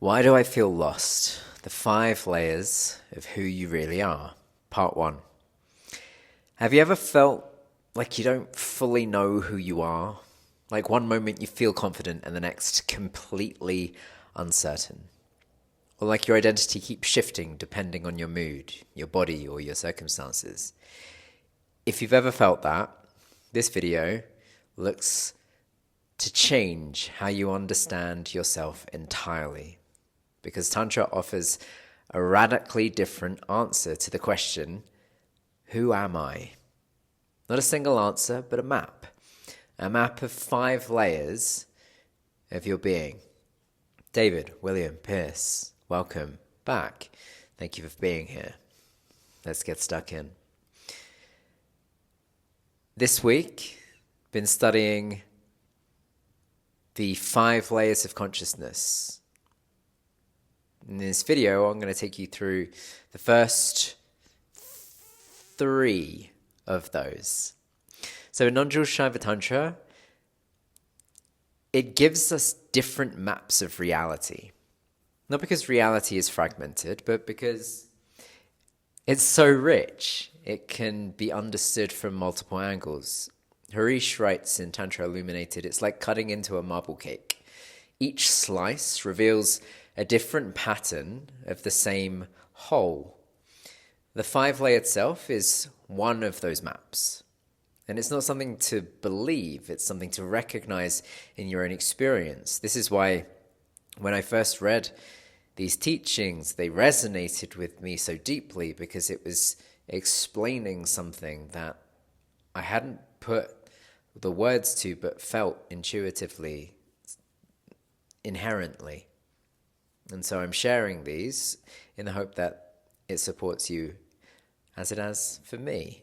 Why do I feel lost? The 5 layers of who you really are. Part 1. Have you ever felt like you don't fully know who you are? Like one moment you feel confident and the next completely uncertain? Or like your identity keeps shifting depending on your mood, your body, or your circumstances? If you've ever felt that, this video looks to change how you understand yourself entirely. Because Tantra offers a radically different answer to the question, who am I? Not a single answer, but a map. A map of 5 layers of your being. David, William, Pearce, welcome back. Thank you for being here. Let's get stuck in. This week, been studying the 5 layers of consciousness. In this video, I'm going to take you through the first 3 of those. So in Non-dual Shiva Tantra, it gives us different maps of reality. Not because reality is fragmented, but because it's so rich, it can be understood from multiple angles. Harish writes in Tantra Illuminated, it's like cutting into a marble cake. Each slice reveals a different pattern of the same whole. The 5-layer itself is one of those maps. And it's not something to believe, it's something to recognize in your own experience. This is why when I first read these teachings, they resonated with me so deeply, because it was explaining something that I hadn't put the words to, but felt intuitively, inherently. And so I'm sharing these in the hope that it supports you as it has for me.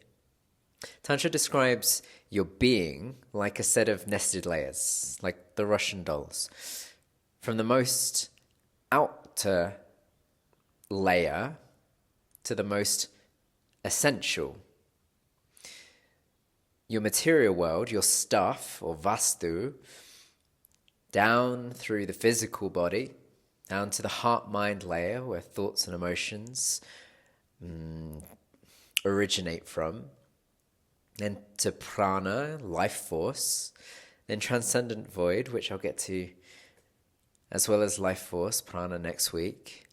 Tantra describes your being like a set of nested layers, like the Russian dolls. From the most outer layer to the most essential. Your material world, your stuff or vastu, down through the physical body, down to the heart-mind layer where thoughts and emotions originate from, then to prana, life force, then transcendent void, which I'll get to, as well as life force, prana, next week.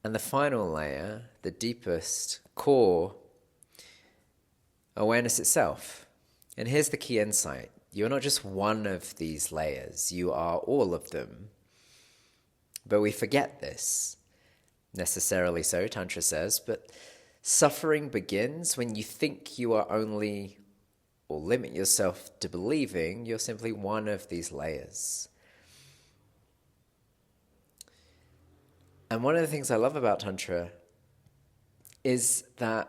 And the final layer, the deepest core, awareness itself. And here's the key insight. You're not just one of these layers, you are all of them. But we forget this, necessarily so, Tantra says, but suffering begins when you think you are only, or limit yourself to believing, you're simply one of these layers. And one of the things I love about Tantra is that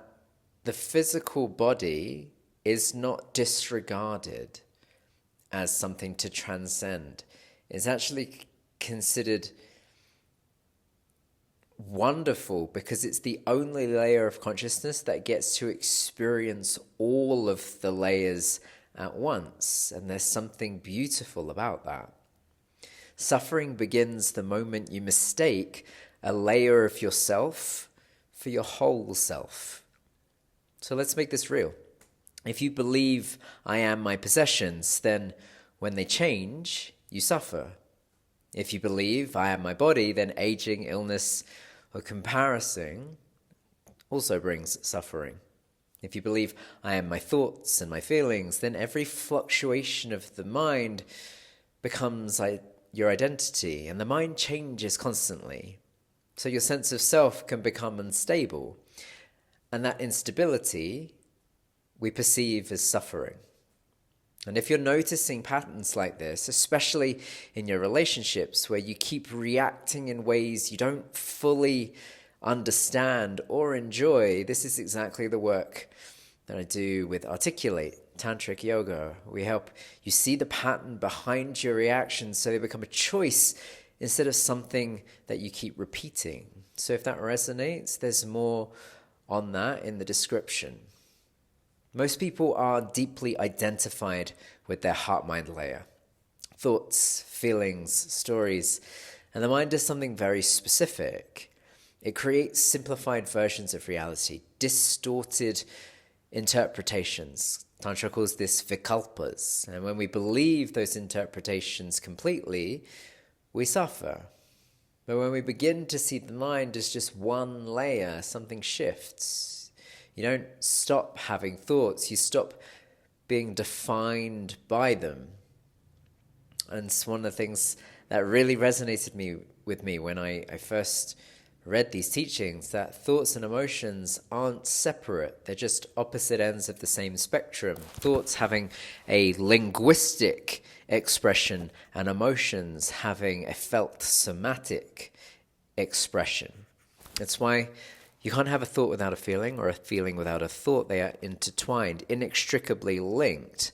the physical body is not disregarded as something to transcend. It's actually considered wonderful because it's the only layer of consciousness that gets to experience all of the layers at once. And there's something beautiful about that. Suffering begins the moment you mistake a layer of yourself for your whole self. So let's make this real. If you believe I am my possessions, then when they change, you suffer. If you believe I am my body, then aging, illness, or comparison also brings suffering. If you believe I am my thoughts and my feelings, then every fluctuation of the mind becomes your identity, and the mind changes constantly. So your sense of self can become unstable, and that instability we perceive as suffering. And if you're noticing patterns like this, especially in your relationships where you keep reacting in ways you don't fully understand or enjoy, this is exactly the work that I do with Articulate, Tantric Yoga. We help you see the pattern behind your reactions so they become a choice instead of something that you keep repeating. So if that resonates, there's more on that in the description. Most people are deeply identified with their heart-mind layer. Thoughts, feelings, stories, And the mind does something very specific. It creates simplified versions of reality, distorted interpretations. Tantra calls this vikalpas. And when we believe those interpretations completely, we suffer. But when we begin to see the mind as just one layer, something shifts. You don't stop having thoughts, you stop being defined by them. And it's one of the things that really resonated with me when I first read these teachings, that thoughts and emotions aren't separate. They're just opposite ends of the same spectrum. Thoughts having a linguistic expression and emotions having a felt somatic expression. That's why you can't have a thought without a feeling or a feeling without a thought. They are intertwined, inextricably linked.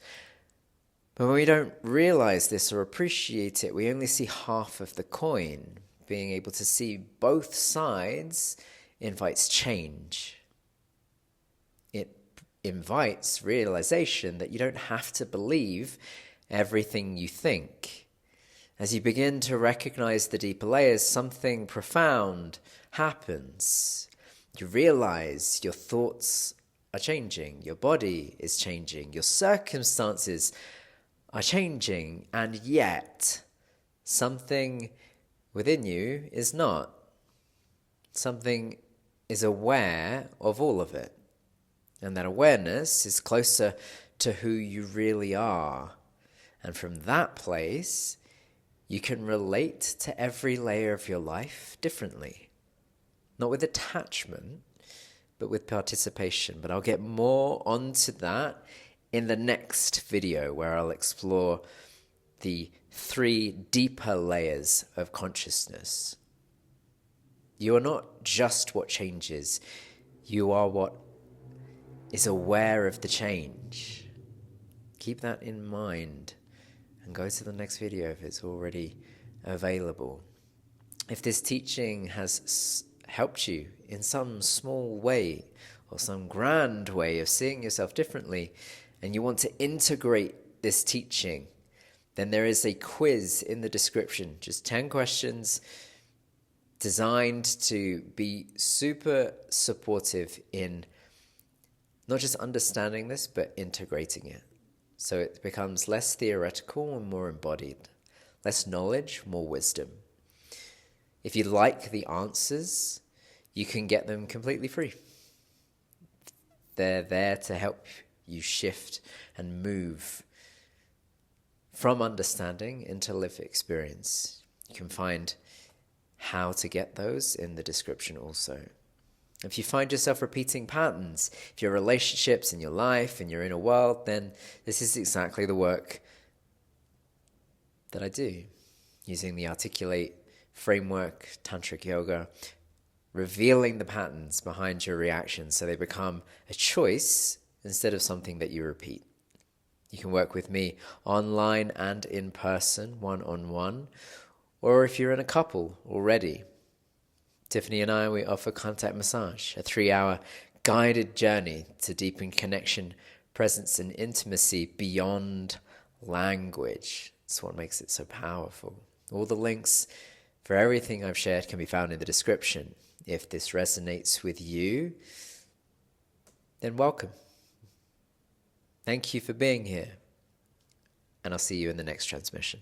But when we don't realize this or appreciate it, we only see half of the coin. Being able to see both sides invites change. It invites realization that you don't have to believe everything you think. As you begin to recognize the deeper layers, something profound happens. You realize your thoughts are changing, your body is changing, your circumstances are changing, and yet something within you is not. Something is aware of all of it. And that awareness is closer to who you really are. And from that place, you can relate to every layer of your life differently. Not with attachment, but with participation. But I'll get more onto that in the next video, where I'll explore the 3 deeper layers of consciousness. You are not just what changes. You are what is aware of the change. Keep that in mind and go to the next video if it's already available. If this teaching has helped you in some small way or some grand way of seeing yourself differently, and you want to integrate this teaching, then there is a quiz in the description, just 10 questions designed to be super supportive in not just understanding this, but integrating it. So it becomes less theoretical and more embodied, less knowledge, more wisdom. If you like the answers, you can get them completely free. They're there to help you shift and move from understanding into lived experience. You can find how to get those in the description also. If you find yourself repeating patterns, if your relationships in your life, in your inner world, then this is exactly the work that I do, using the Articulate framework, Tantric yoga, revealing the patterns behind your reactions so they become a choice instead of something that you repeat. You can work with me online and in person, one-on-one, or if you're in a couple already. Tiffany and I, we offer contact massage, a 3-hour guided journey to deepen connection, presence, and intimacy beyond language. It's what makes it so powerful. All the links for everything I've shared can be found in the description. If this resonates with you, then welcome. Thank you for being here, and I'll see you in the next transmission.